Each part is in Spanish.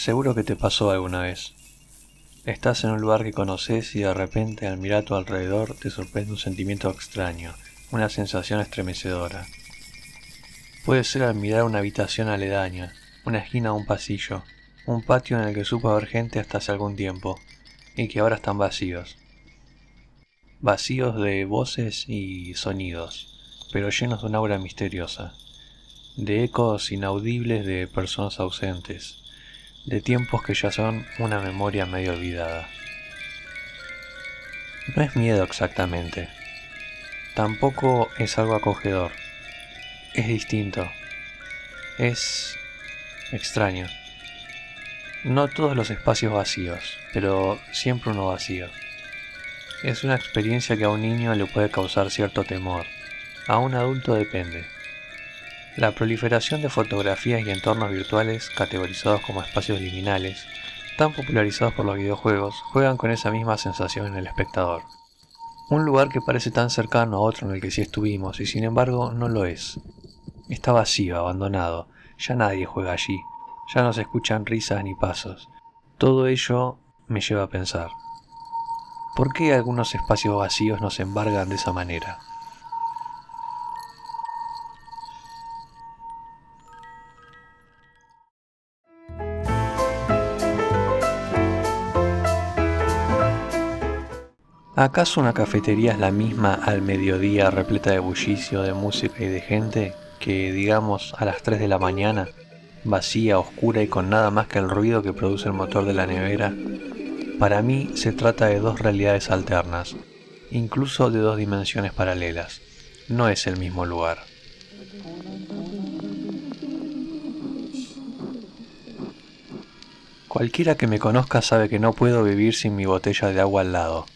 Seguro que te pasó alguna vez. Estás en un lugar que conoces y de repente al mirar a tu alrededor te sorprende un sentimiento extraño, una sensación estremecedora. Puede ser al mirar una habitación aledaña, una esquina o un pasillo, un patio en el que supo haber gente hasta hace algún tiempo, y que ahora están vacíos. Vacíos de voces y sonidos, pero llenos de una aura misteriosa, de ecos inaudibles de personas ausentes, de tiempos que ya son una memoria medio olvidada. No es miedo exactamente, tampoco es algo acogedor, es distinto, es extraño. No todos los espacios vacíos, pero siempre uno vacío. Es una experiencia que a un niño le puede causar cierto temor, a un adulto depende. La proliferación de fotografías y entornos virtuales categorizados como espacios liminales, tan popularizados por los videojuegos, juegan con esa misma sensación en el espectador. Un lugar que parece tan cercano a otro en el que sí estuvimos y sin embargo no lo es. Está vacío, abandonado, ya nadie juega allí, ya no se escuchan risas ni pasos. Todo ello me lleva a pensar, ¿por qué algunos espacios vacíos nos embargan de esa manera? ¿Acaso una cafetería es la misma al mediodía repleta de bullicio, de música y de gente que, digamos, a las 3 de la mañana, vacía, oscura y con nada más que el ruido que produce el motor de la nevera? Para mí se trata de dos realidades alternas, incluso de dos dimensiones paralelas. No es el mismo lugar. Cualquiera que me conozca sabe que no puedo vivir sin mi botella de agua al lado.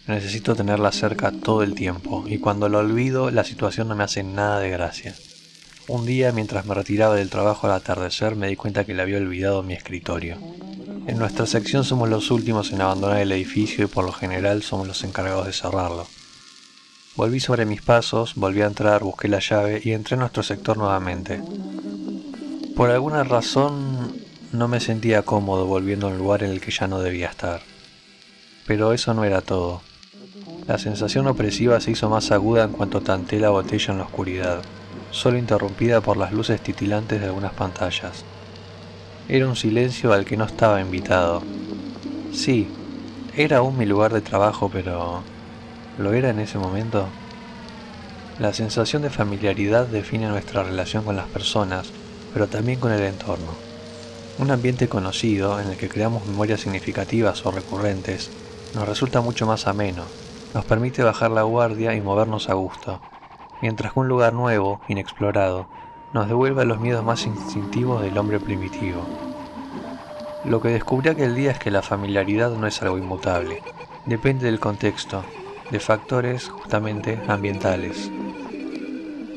Necesito tenerla cerca todo el tiempo, y cuando la olvido, la situación no me hace nada de gracia. Un día, mientras me retiraba del trabajo al atardecer, me di cuenta que le había olvidado mi escritorio. En nuestra sección somos los últimos en abandonar el edificio y por lo general somos los encargados de cerrarlo. Volví sobre mis pasos, volví a entrar, busqué la llave y entré en nuestro sector nuevamente. Por alguna razón no me sentía cómodo volviendo a un lugar en el que ya no debía estar. Pero eso no era todo. La sensación opresiva se hizo más aguda en cuanto tanteé la botella en la oscuridad, solo interrumpida por las luces titilantes de algunas pantallas. Era un silencio al que no estaba invitado. Sí, era aún mi lugar de trabajo, pero ¿lo era en ese momento? La sensación de familiaridad define nuestra relación con las personas, pero también con el entorno. Un ambiente conocido, en el que creamos memorias significativas o recurrentes, nos resulta mucho más ameno, nos permite bajar la guardia y movernos a gusto, mientras que un lugar nuevo, inexplorado, nos devuelve a los miedos más instintivos del hombre primitivo. Lo que descubrí aquel día es que la familiaridad no es algo inmutable, depende del contexto, de factores justamente ambientales.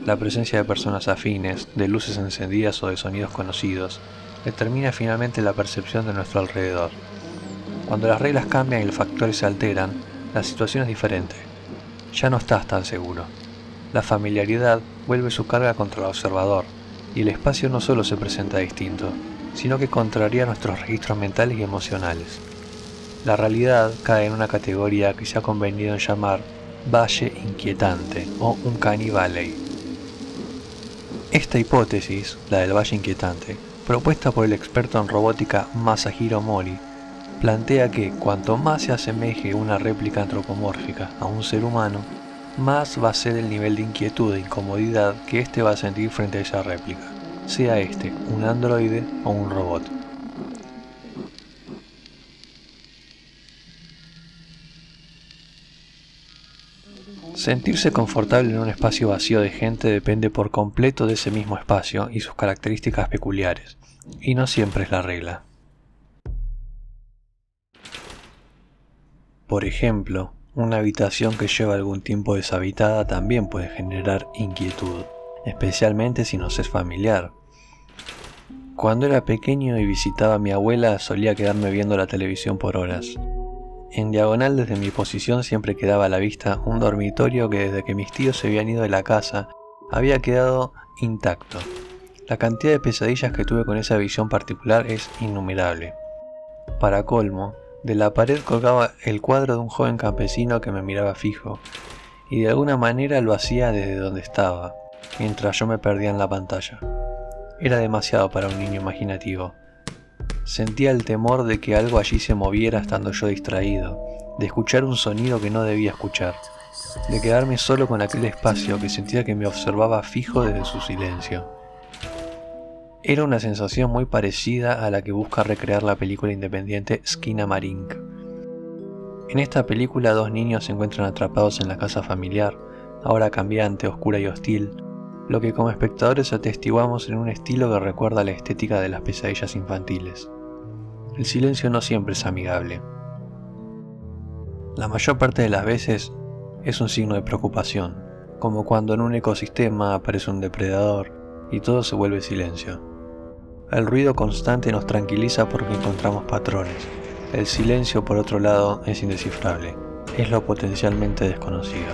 La presencia de personas afines, de luces encendidas o de sonidos conocidos, determina finalmente la percepción de nuestro alrededor. Cuando las reglas cambian y los factores se alteran, la situación es diferente. Ya no estás tan seguro. La familiaridad vuelve su carga contra el observador, y el espacio no solo se presenta distinto, sino que contraría nuestros registros mentales y emocionales. La realidad cae en una categoría que se ha convenido en llamar valle inquietante o uncanny valley. Esta hipótesis, la del valle inquietante, propuesta por el experto en robótica Masahiro Mori, plantea que cuanto más se asemeje una réplica antropomórfica a un ser humano, más va a ser el nivel de inquietud e incomodidad que éste va a sentir frente a esa réplica, sea este un androide o un robot. Sentirse confortable en un espacio vacío de gente depende por completo de ese mismo espacio y sus características peculiares, y no siempre es la regla. Por ejemplo, una habitación que lleva algún tiempo deshabitada también puede generar inquietud, especialmente si nos es familiar. Cuando era pequeño y visitaba a mi abuela, solía quedarme viendo la televisión por horas. En diagonal desde mi posición siempre quedaba a la vista un dormitorio que desde que mis tíos se habían ido de la casa había quedado intacto. La cantidad de pesadillas que tuve con esa visión particular es innumerable. Para colmo, de la pared colgaba el cuadro de un joven campesino que me miraba fijo, y de alguna manera lo hacía desde donde estaba, mientras yo me perdía en la pantalla. Era demasiado para un niño imaginativo. Sentía el temor de que algo allí se moviera estando yo distraído, de escuchar un sonido que no debía escuchar, de quedarme solo con aquel espacio que sentía que me observaba fijo desde su silencio. Era una sensación muy parecida a la que busca recrear la película independiente Skinamarink. En esta película, dos niños se encuentran atrapados en la casa familiar, ahora cambiante, oscura y hostil, lo que como espectadores atestiguamos en un estilo que recuerda la estética de las pesadillas infantiles. El silencio no siempre es amigable. La mayor parte de las veces es un signo de preocupación, como cuando en un ecosistema aparece un depredador y todo se vuelve silencio. El ruido constante nos tranquiliza porque encontramos patrones. El silencio, por otro lado, es indescifrable, es lo potencialmente desconocido.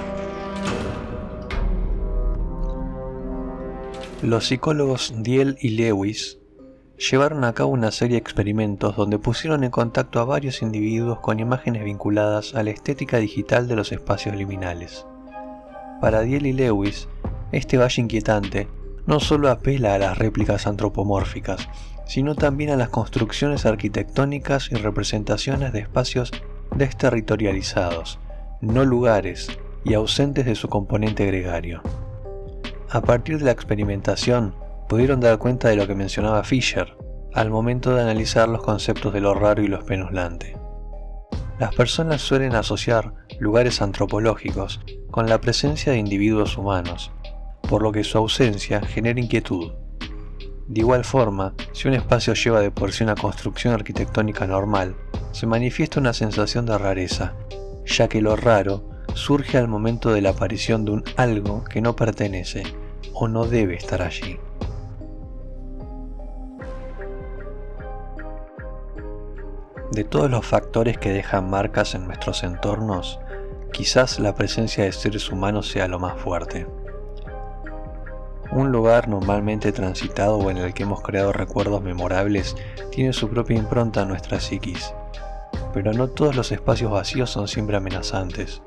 Los psicólogos Diel y Lewis llevaron a cabo una serie de experimentos donde pusieron en contacto a varios individuos con imágenes vinculadas a la estética digital de los espacios liminales. Para Diel y Lewis, este valle inquietante no solo apela a las réplicas antropomórficas, sino también a las construcciones arquitectónicas y representaciones de espacios desterritorializados, no lugares y ausentes de su componente gregario. A partir de la experimentación, pudieron dar cuenta de lo que mencionaba Fisher al momento de analizar los conceptos de lo raro y lo espeluznante. Las personas suelen asociar lugares antropológicos con la presencia de individuos humanos, por lo que su ausencia genera inquietud. De igual forma, si un espacio lleva de por sí una construcción arquitectónica normal, se manifiesta una sensación de rareza, ya que lo raro surge al momento de la aparición de un algo que no pertenece o no debe estar allí. De todos los factores que dejan marcas en nuestros entornos, quizás la presencia de seres humanos sea lo más fuerte. Un lugar normalmente transitado o en el que hemos creado recuerdos memorables tiene su propia impronta en nuestra psiquis, pero no todos los espacios vacíos son siempre amenazantes.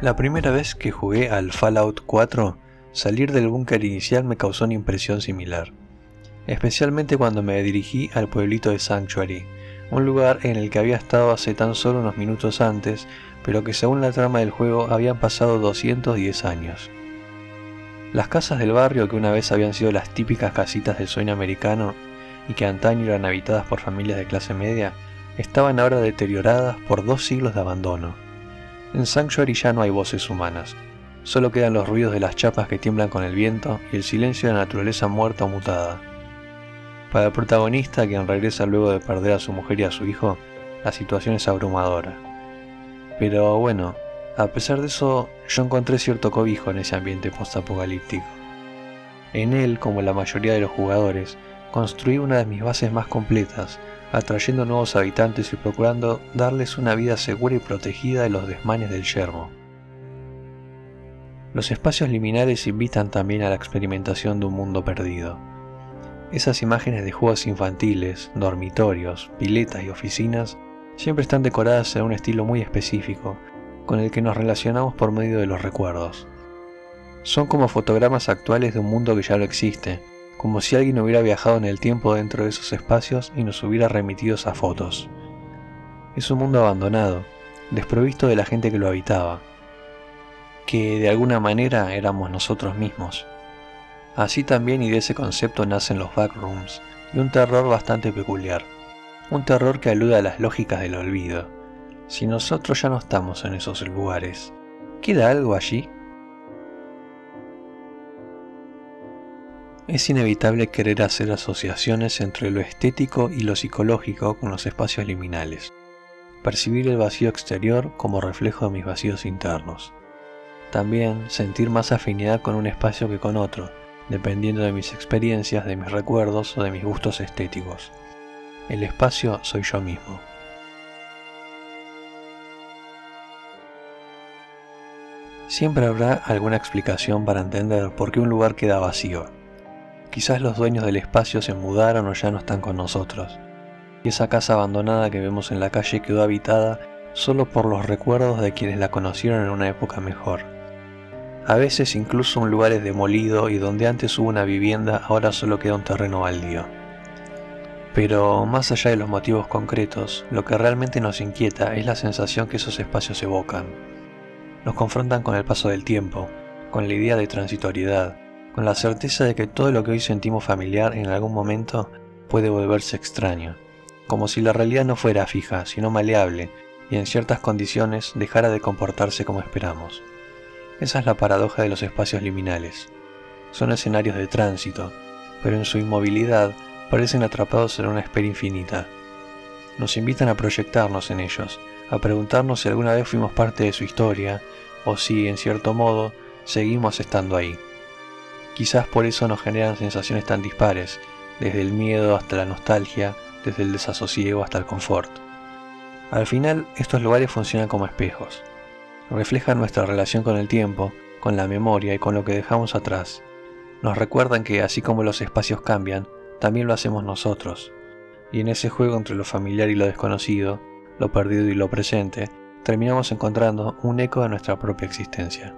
La primera vez que jugué al Fallout 4, salir del búnker inicial me causó una impresión similar, especialmente cuando me dirigí al pueblito de Sanctuary, un lugar en el que había estado hace tan solo unos minutos antes, pero que según la trama del juego habían pasado 210 años. Las casas del barrio, que una vez habían sido las típicas casitas del sueño americano y que antaño eran habitadas por familias de clase media, estaban ahora deterioradas por 2 siglos de abandono. En Sanctuary ya no hay voces humanas, solo quedan los ruidos de las chapas que tiemblan con el viento y el silencio de la naturaleza muerta o mutada. Para el protagonista, quien regresa luego de perder a su mujer y a su hijo, la situación es abrumadora. Pero bueno, a pesar de eso, yo encontré cierto cobijo en ese ambiente postapocalíptico. En él, como la mayoría de los jugadores, construí una de mis bases más completas, atrayendo nuevos habitantes y procurando darles una vida segura y protegida de los desmanes del yermo. Los espacios liminales invitan también a la experimentación de un mundo perdido. Esas imágenes de juegos infantiles, dormitorios, piletas y oficinas siempre están decoradas en un estilo muy específico, con el que nos relacionamos por medio de los recuerdos. Son como fotogramas actuales de un mundo que ya no existe, como si alguien hubiera viajado en el tiempo dentro de esos espacios y nos hubiera remitido esas fotos. Es un mundo abandonado, desprovisto de la gente que lo habitaba, que de alguna manera éramos nosotros mismos. Así también y de ese concepto nacen los backrooms, y un terror bastante peculiar, un terror que alude a las lógicas del olvido. Si nosotros ya no estamos en esos lugares, ¿queda algo allí? Es inevitable querer hacer asociaciones entre lo estético y lo psicológico con los espacios liminales, percibir el vacío exterior como reflejo de mis vacíos internos. También sentir más afinidad con un espacio que con otro, dependiendo de mis experiencias, de mis recuerdos o de mis gustos estéticos. El espacio soy yo mismo. Siempre habrá alguna explicación para entender por qué un lugar queda vacío. Quizás los dueños del espacio se mudaron o ya no están con nosotros, y esa casa abandonada que vemos en la calle quedó habitada solo por los recuerdos de quienes la conocieron en una época mejor. A veces incluso un lugar es demolido y donde antes hubo una vivienda ahora solo queda un terreno baldío. Pero más allá de los motivos concretos, lo que realmente nos inquieta es la sensación que esos espacios evocan. Nos confrontan con el paso del tiempo, con la idea de transitoriedad, con la certeza de que todo lo que hoy sentimos familiar en algún momento puede volverse extraño, como si la realidad no fuera fija, sino maleable, y en ciertas condiciones dejara de comportarse como esperamos. Esa es la paradoja de los espacios liminales. Son escenarios de tránsito, pero en su inmovilidad parecen atrapados en una espera infinita. Nos invitan a proyectarnos en ellos, a preguntarnos si alguna vez fuimos parte de su historia, o si, en cierto modo, seguimos estando ahí. Quizás por eso nos generan sensaciones tan dispares, desde el miedo hasta la nostalgia, desde el desasosiego hasta el confort. Al final, estos lugares funcionan como espejos. Reflejan nuestra relación con el tiempo, con la memoria y con lo que dejamos atrás. Nos recuerdan que, así como los espacios cambian, también lo hacemos nosotros. Y en ese juego entre lo familiar y lo desconocido, lo perdido y lo presente, terminamos encontrando un eco de nuestra propia existencia.